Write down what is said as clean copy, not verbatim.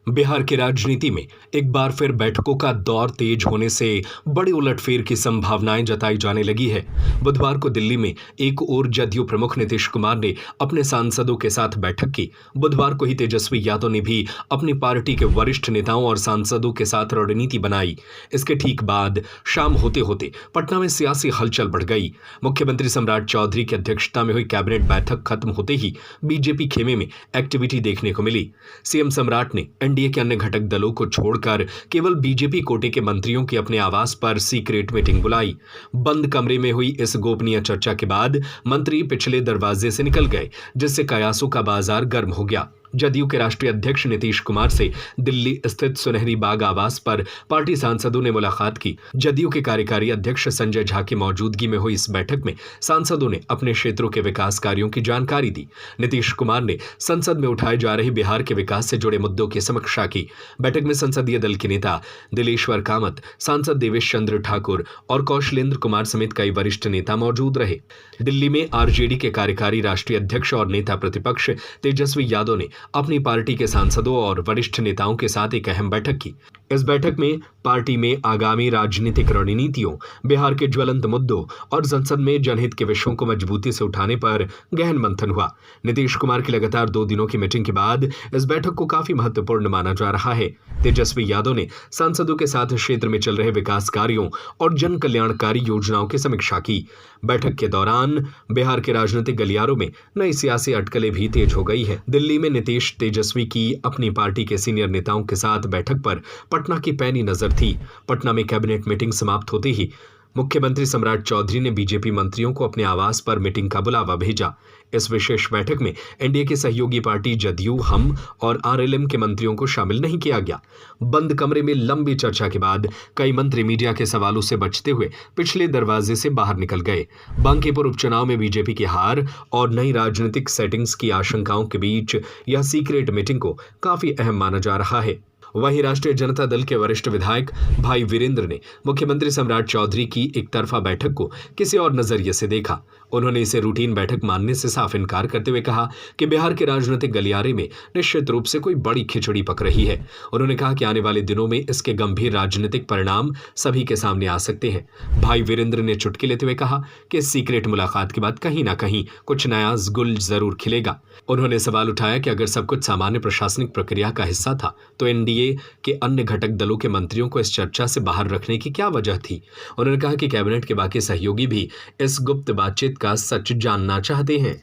बिहार की राजनीति में एक बार फिर बैठकों का दौर तेज होने से बड़ी उलटफेर की संभावनाएं जताई जाने लगी है। बुधवार को दिल्ली में एक ओर जदयू प्रमुख नीतीश कुमार ने अपने सांसदों के साथ बैठक की। बुधवार को ही तेजस्वी यादव ने भी अपनी पार्टी के वरिष्ठ नेताओं और सांसदों के साथ रणनीति बनाई। इसके ठीक बाद शाम होते होते पटना में सियासी हलचल बढ़ गई। मुख्यमंत्री सम्राट चौधरी की अध्यक्षता में हुई कैबिनेट बैठक खत्म होते ही बीजेपी खेमे में एक्टिविटी देखने को मिली। सीएम सम्राट ने एनडीए के अन्य घटक दलों को छोड़कर केवल बीजेपी कोटे के मंत्रियों की अपने आवास पर सीक्रेट मीटिंग बुलाई। बंद कमरे में हुई इस गोपनीय चर्चा के बाद मंत्री पिछले दरवाजे से निकल गए, जिससे कयासों का बाजार गर्म हो गया। जदयू के राष्ट्रीय अध्यक्ष नीतीश कुमार से दिल्ली स्थित सुनहरी बाग आवास पर पार्टी सांसदों ने मुलाकात की। जदयू के कार्यकारी अध्यक्ष संजय झा की मौजूदगी में हुई इस बैठक में सांसदों ने अपने क्षेत्रों के विकास कार्यों की जानकारी दी। नीतीश कुमार ने संसद में उठाए जा रहे बिहार के विकास से जुड़े मुद्दों की समीक्षा की। बैठक में संसदीय दल के नेता दिलेश्वर कामत, सांसद देवेश चंद्र ठाकुर और कौशलेंद्र कुमार समेत कई वरिष्ठ नेता मौजूद रहे। दिल्ली में आरजेडी के कार्यकारी राष्ट्रीय अध्यक्ष और नेता प्रतिपक्ष तेजस्वी यादव ने अपनी पार्टी के सांसदों और वरिष्ठ नेताओं के साथ एक अहम बैठक की। इस बैठक में पार्टी में आगामी राजनीतिक रणनीतियों, बिहार के ज्वलंत मुद्दों और संसद में जनहित के विषयों को मजबूती से उठाने पर गहन मंथन हुआ। नीतीश कुमार की लगातार 2 दिनों की मीटिंग के बाद इस बैठक को काफी महत्वपूर्ण माना जा रहा है। तेजस्वी यादव ने सांसदों के साथ क्षेत्र में चल रहे विकास कार्यों और जन कल्याणकारी योजनाओं की समीक्षा की। बैठक के दौरान बिहार के राजनीतिक गलियारों में नई सियासी अटकलें भी तेज हो गई है। दिल्ली में नीतीश तेजस्वी की अपनी पार्टी के सीनियर नेताओं के साथ बैठक पर पटना की पैनी नजर थी। पटना में कैबिनेट मीटिंग समाप्त होते ही मुख्यमंत्री सम्राट चौधरी ने बीजेपी मंत्रियों को अपने आवास पर मीटिंग का बुलावा भेजा। इस विशेष बैठक में एनडीए की सहयोगी पार्टी जदयू, हम और आरएलएम के मंत्रियों को शामिल नहीं किया गया। बंद कमरे में लंबी चर्चा के बाद कई मंत्री मीडिया के सवालों से बचते हुए पिछले दरवाजे से बाहर निकल गए। बांकीपुर उपचुनाव में बीजेपी की हार और नई राजनीतिक सेटिंग्स की आशंकाओं के बीच यह सीक्रेट मीटिंग को काफी अहम माना जा रहा है। वहीं राष्ट्रीय जनता दल के वरिष्ठ विधायक भाई वीरेंद्र ने मुख्यमंत्री सम्राट चौधरी की एक तरफा बैठक को किसी और नजरिए से देखा। उन्होंने इसे रूटीन बैठक मानने से साफ इनकार करते हुए कहा कि बिहार के राजनीतिक गलियारे में निश्चित रूप से कोई बड़ी खिचड़ी पक रही है। उन्होंने कहा कि आने वाले दिनों में इसके गंभीर राजनीतिक परिणाम सभी के सामने आ सकते हैं। भाई वीरेंद्र ने चुटकी लेते हुए कहा कि इस सीक्रेट मुलाकात के बाद कहीं ना कहीं कुछ नया गुल जरूर खिलेगा। उन्होंने सवाल उठाया कि अगर सब कुछ सामान्य प्रशासनिक प्रक्रिया का हिस्सा था तो एनडीए के अन्य घटक दलों के मंत्रियों को इस चर्चा से बाहर रखने की क्या वजह थी। उन्होंने कहा कि कैबिनेट के बाकी सहयोगी भी इस गुप्त बातचीत का सच जानना चाहते हैं।